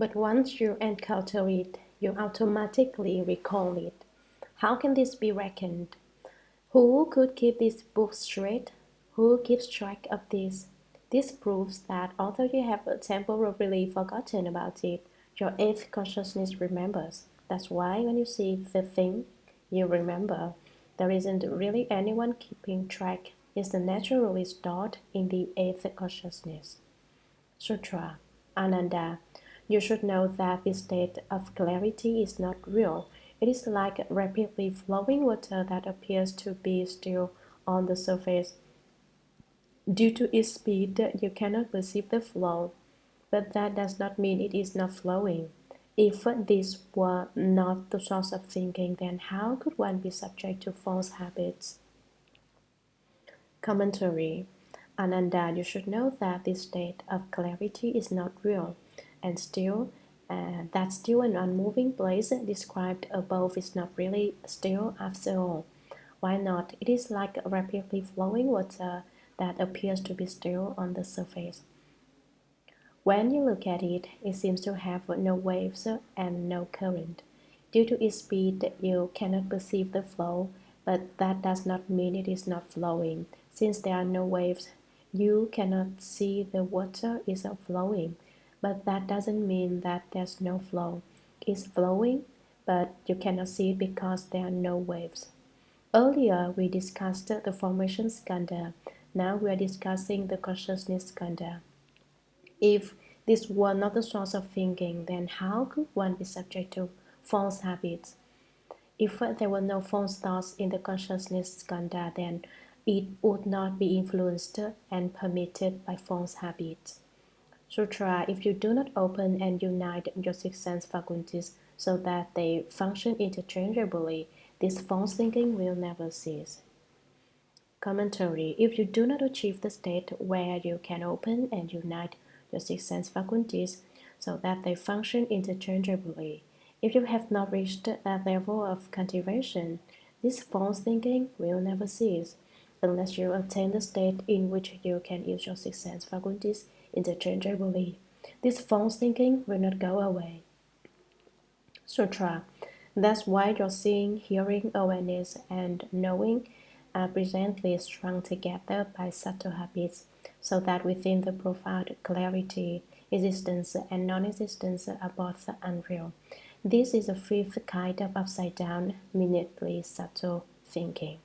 But once you encounter it, you automatically recall it. How can this be reckoned? Who could keep this book straight? Who keeps track of this? This proves that although you have temporarily forgotten about it, your eighth consciousness remembers. That's why when you see the thing, you remember. There isn't really anyone keeping track. It's naturally stored in the eighth consciousness. Sutra. Ananda. You should know that this state of clarity is not real. It is like rapidly flowing water that appears to be still on the surface. Due to its speed, you cannot perceive the flow, but that does not mean it is not flowing. If this were not the source of thinking, then how could one be subject to false habits? Commentary. Ananda, you should know that this state of clarity is not real, and that still and unmoving place described above is not really still after all. Why not? It is like rapidly flowing water that appears to be still on the surface. When you look at it, it seems to have no waves and no current. Due to its speed, you cannot perceive the flow, but that does not mean it is not flowing. Since there are no waves, you cannot see the water is flowing, but that doesn't mean that there's no flow. It's flowing, but you cannot see it because there are no waves. Earlier, we discussed the formation skandha. Now we are discussing the consciousness skandha. If this were not the source of thinking, then how could one be subject to false habits? If there were no false thoughts in the consciousness skandha, then it would not be influenced and permitted by false habits. Sutra, if you do not open and unite your six sense faculties so that they function interchangeably, this false thinking will never cease. Commentary. If you do not achieve the state where you can open and unite your six sense faculties so that they function interchangeably, if you have not reached that level of cultivation, this false thinking will never cease, unless you attain the state in which you can use your six sense faculties interchangeably. This false thinking will not go away. Sutra. That's why your seeing, hearing, awareness, and knowing are presently strung together by subtle habits, so that within the profound clarity, existence and non-existence are both unreal. This is a fifth kind of upside-down, minutely subtle thinking.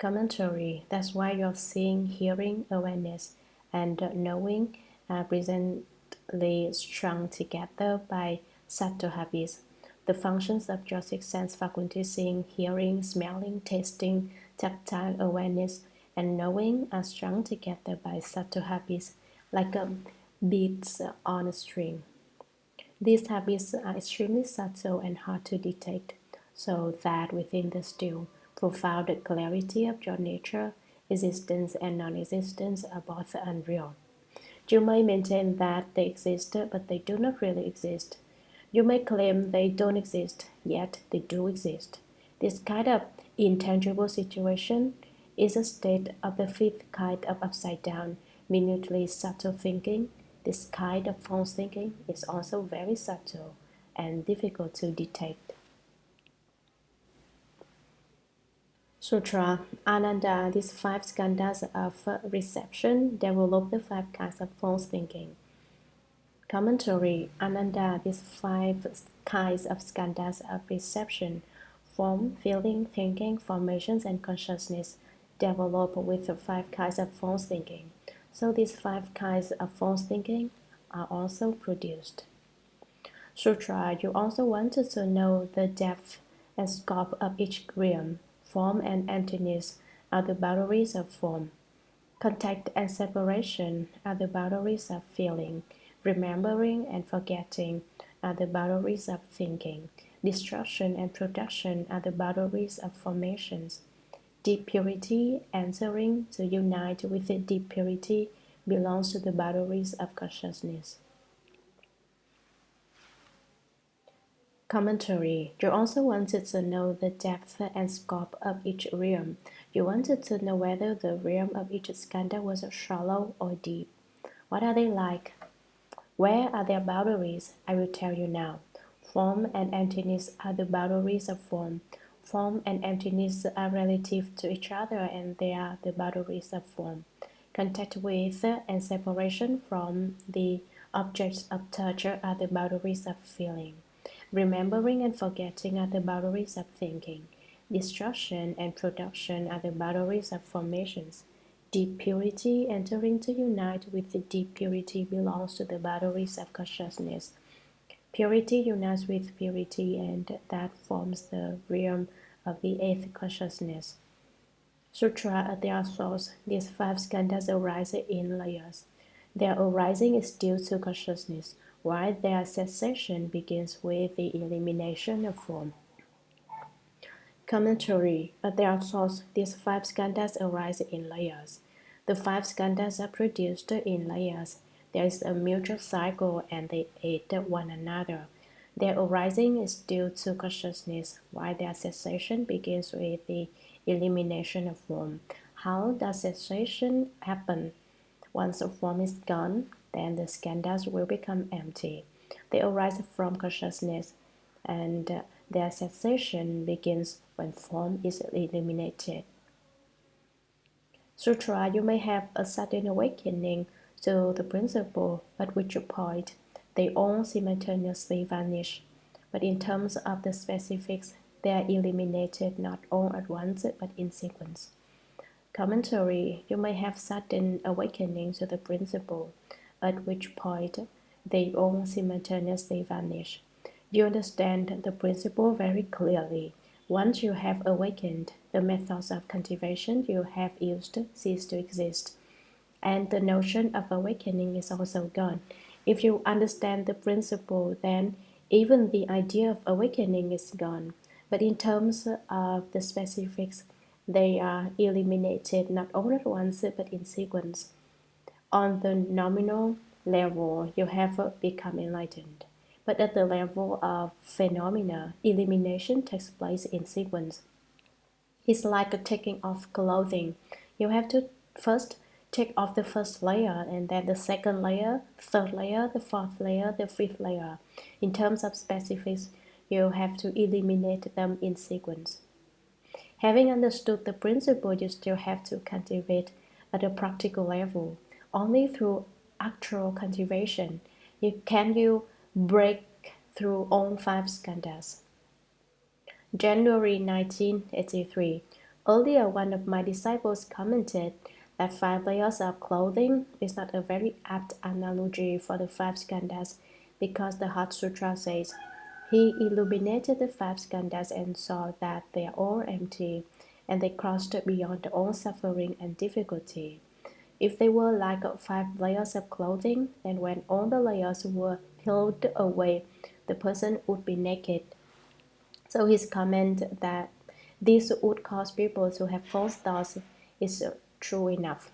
Commentary. That's why your seeing, hearing, awareness, and knowing are presently strung together by subtle habits. The functions of your six sense faculties, seeing, hearing, smelling, tasting, tactile awareness, and knowing are strung together by subtle habits, like beads on a string. These habits are extremely subtle and hard to detect, so that within the still, profound clarity of your nature, existence and non-existence are both unreal. You may maintain that they exist, but they do not really exist. You may claim they don't exist, yet they do exist. This kind of intangible situation is a state of the fifth kind of upside-down, minutely subtle thinking. This kind of false thinking is also very subtle and difficult to detect. Sutra. Ananda, these five skandhas of reception develop the five kinds of false thinking. Commentary. Ananda, these five kinds of skandhas of reception, form, feeling, thinking, formations, and consciousness, develop with the five kinds of false thinking. So these five kinds of false thinking are also produced. Sutra. You also wanted to know the depth and scope of each realm. Form and emptiness are the boundaries of form. Contact and separation are the boundaries of feeling. Remembering and forgetting are the boundaries of thinking. Destruction and production are the boundaries of formations. Deep purity, entering to unite with the deep purity, belongs to the boundaries of consciousness. Commentary. You also wanted to know the depth and scope of each realm. You wanted to know whether the realm of each skandha was shallow or deep. What are they like? Where are their boundaries? I will tell you now. Form and emptiness are the boundaries of form. Form and emptiness are relative to each other, and they are the boundaries of form. Contact with and separation from the objects of touch are the boundaries of feeling. Remembering and forgetting are the boundaries of thinking. Destruction and production are the boundaries of formations. Deep purity, entering to unite with the deep purity, belongs to the boundaries of consciousness. Purity unites with purity, and that forms the realm of the eighth consciousness. Sutra at their source, these five skandhas arise in layers. Their arising is due to consciousness, while their cessation begins with the elimination of form. Commentary. At their source, these five skandhas arise in layers. The five skandhas are produced in layers. There is a mutual cycle and they aid one another. Their arising is due to consciousness, while their cessation begins with the elimination of form. How does cessation happen? Once the form is gone, then the skandhas will become empty. They arise from consciousness, and their cessation begins when form is eliminated. Sutra, you may have a sudden awakening to the principle, at which point they all simultaneously vanish. But in terms of the specifics, they are eliminated not all at once but in sequence. Commentary. You may have sudden awakening to the principle, at which point they all simultaneously vanish. You understand the principle very clearly. Once you have awakened, the methods of cultivation you have used cease to exist, and the notion of awakening is also gone. If you understand the principle, then even the idea of awakening is gone. But in terms of the specifics, they are eliminated not all at once but in sequence. On the nominal level, you have become enlightened. But at the level of phenomena, elimination takes place in sequence. It's like taking off clothing. You have to first take off the first layer, and then the second layer, third layer, the fourth layer, the fifth layer. In terms of specifics, you have to eliminate them in sequence. Having understood the principle, you still have to cultivate at a practical level. Only through actual cultivation can you break through all five skandhas. January 1983. Earlier, one of my disciples commented that five layers of clothing is not a very apt analogy for the five skandhas because the Heart Sutra says, he illuminated the five skandhas and saw that they are all empty, and they crossed beyond all suffering and difficulty. If they were like five layers of clothing, then when all the layers were peeled away, the person would be naked. So his comment that this would cause people to have false thoughts is true enough.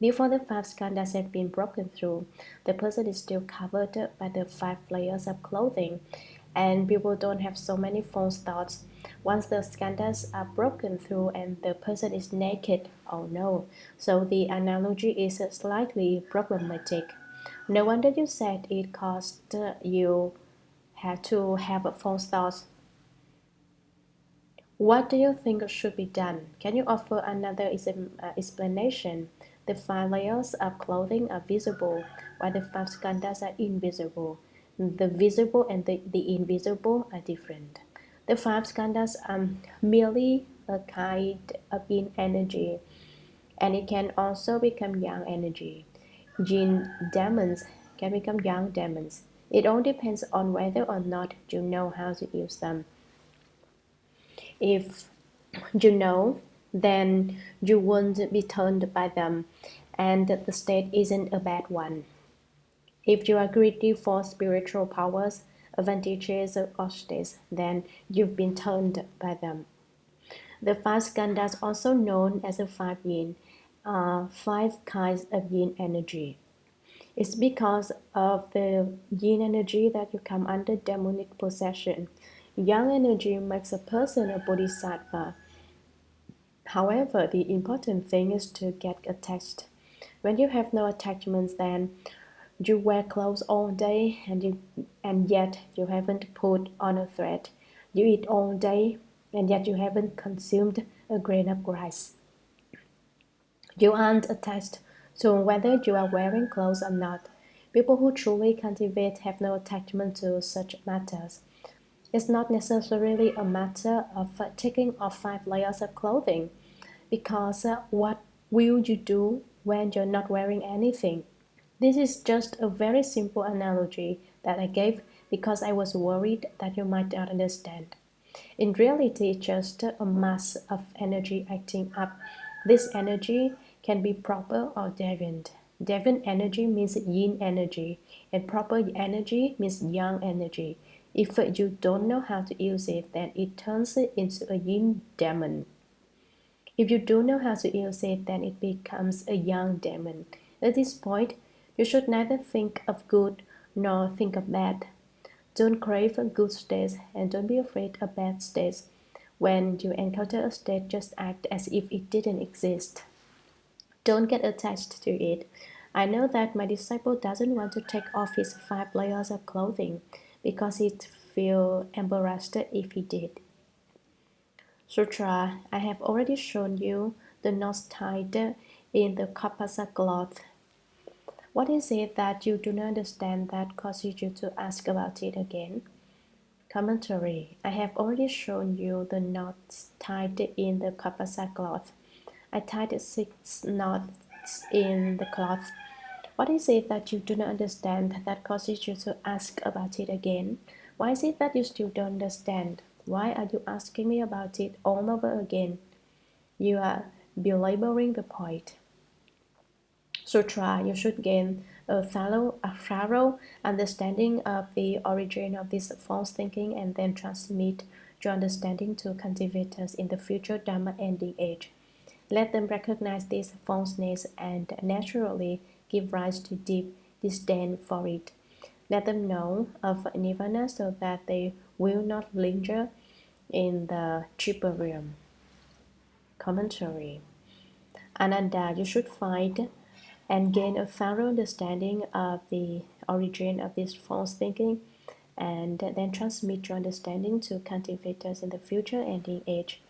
Before the five skandhas have been broken through, the person is still covered by the five layers of clothing, and people don't have so many false thoughts. Once the skandhas are broken through and the person is naked, oh no. So the analogy is slightly problematic. No wonder you said it caused you had to have false thoughts. What do you think should be done? Can you offer another explanation? The five layers of clothing are visible, while the five skandhas are invisible. The visible and the invisible are different. The five skandhas are merely a kind of yin energy, and it can also become yang energy. Yin demons can become yang demons. It all depends on whether or not you know how to use them. If you know, then you won't be turned by them, and the state isn't a bad one. If you are greedy for spiritual powers, advantages, or states, then you've been turned by them. The five skandhas, also known as the five yin, are five kinds of yin energy. It's because of the yin energy that you come under demonic possession. Yang energy makes a person a bodhisattva. However, the important thing is to get attached. When you have no attachments, then You wear clothes all day and yet you haven't put on a thread. You eat all day and yet you haven't consumed a grain of rice. You aren't attached to whether you are wearing clothes or not. People who truly cultivate have no attachment to such matters. It's not necessarily a matter of taking off 5 layers of clothing, because what will you do when you're not wearing anything? This is just a very simple analogy that I gave because I was worried that you might not understand. In reality, it's just a mass of energy acting up. This energy can be proper or deviant. Deviant energy means yin energy, and proper energy means yang energy. If you don't know how to use it, then it turns it into a yin demon. If you do know how to use it, then it becomes a yang demon. At this point, you should neither think of good nor think of bad. Don't crave good states and don't be afraid of bad states. When you encounter a state, just act as if it didn't exist. Don't get attached to it. I know that my disciple doesn't want to take off his 5 layers of clothing because he'd feel embarrassed if he did. Sutra, I have already shown you the knots tied in the kapasa cloth. What is it that you do not understand that causes you to ask about it again? Commentary. I have already shown you the knots tied in the kapasa cloth. I tied 6 knots in the cloth. What is it that you do not understand that causes you to ask about it again? Why is it that you still don't understand? Why are you asking me about it all over again? You are belaboring the point. Sutra, you should gain a thorough understanding of the origin of this false thinking and then transmit your understanding to cultivators in the future Dharma Ending Age. Let them recognize this falseness and naturally give rise to deep disdain for it. Let them know of nirvana so that they will not linger in the triple realm. Commentary. Ananda, you should find and gain a thorough understanding of the origin of this false thinking and then transmit your understanding to cultivators in the future ending age.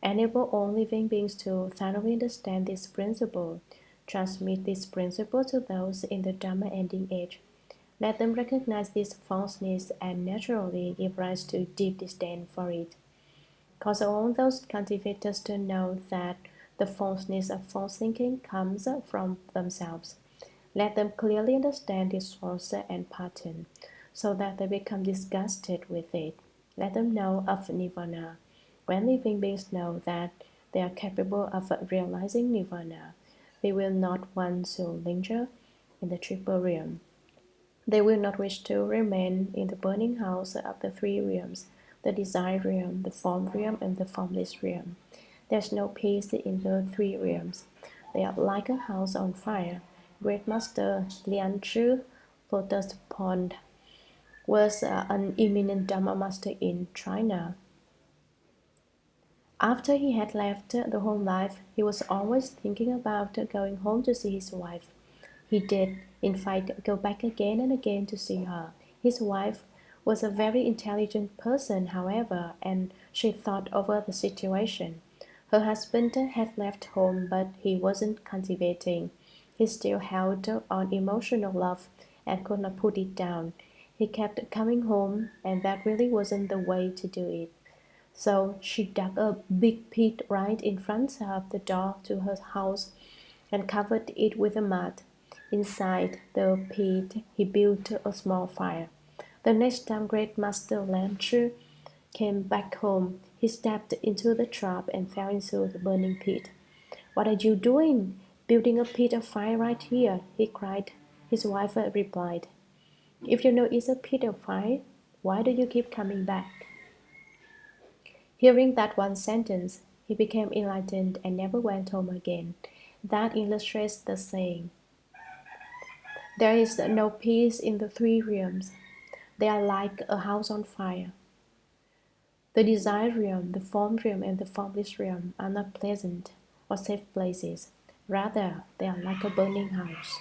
Enable all living beings to thoroughly understand this principle. Transmit this principle to those in the Dharma ending age. Let them recognize this falseness and naturally give rise to deep disdain for it. Cause all those cultivators to know that the falseness of false thinking comes from themselves. Let them clearly understand its source and pattern, so that they become disgusted with it. Let them know of nirvana. When living beings know that they are capable of realizing nirvana, they will not want to linger in the triple realm. They will not wish to remain in the burning house of the 3 realms, the desire realm, the form realm, and the formless realm. There's no peace in the 3 realms. They are like a house on fire. Great Master Lian Chu, Lotus Pond, was an eminent Dharma master in China. After he had left the home life, he was always thinking about going home to see his wife. He did, in fact, go back again and again to see her. His wife was a very intelligent person, however, and she thought over the situation. Her husband had left home, but he wasn't cultivating. He still held on emotional love and could not put it down. He kept coming home, and that really wasn't the way to do it. So she dug a big pit right in front of the door to her house and covered it with a mud. Inside the pit, he built a small fire. The next time Great Master Lan Chu came back home, he stepped into the trap and fell into the burning pit. "What are you doing? Building a pit of fire right here," he cried. His wife replied, "If you know it's a pit of fire, why do you keep coming back?" Hearing that one sentence, he became enlightened and never went home again. That illustrates the saying, "There is no peace in the 3 realms. They are like a house on fire." The desire realm, the form realm, and the formless realm are not pleasant or safe places. Rather, they are like a burning house.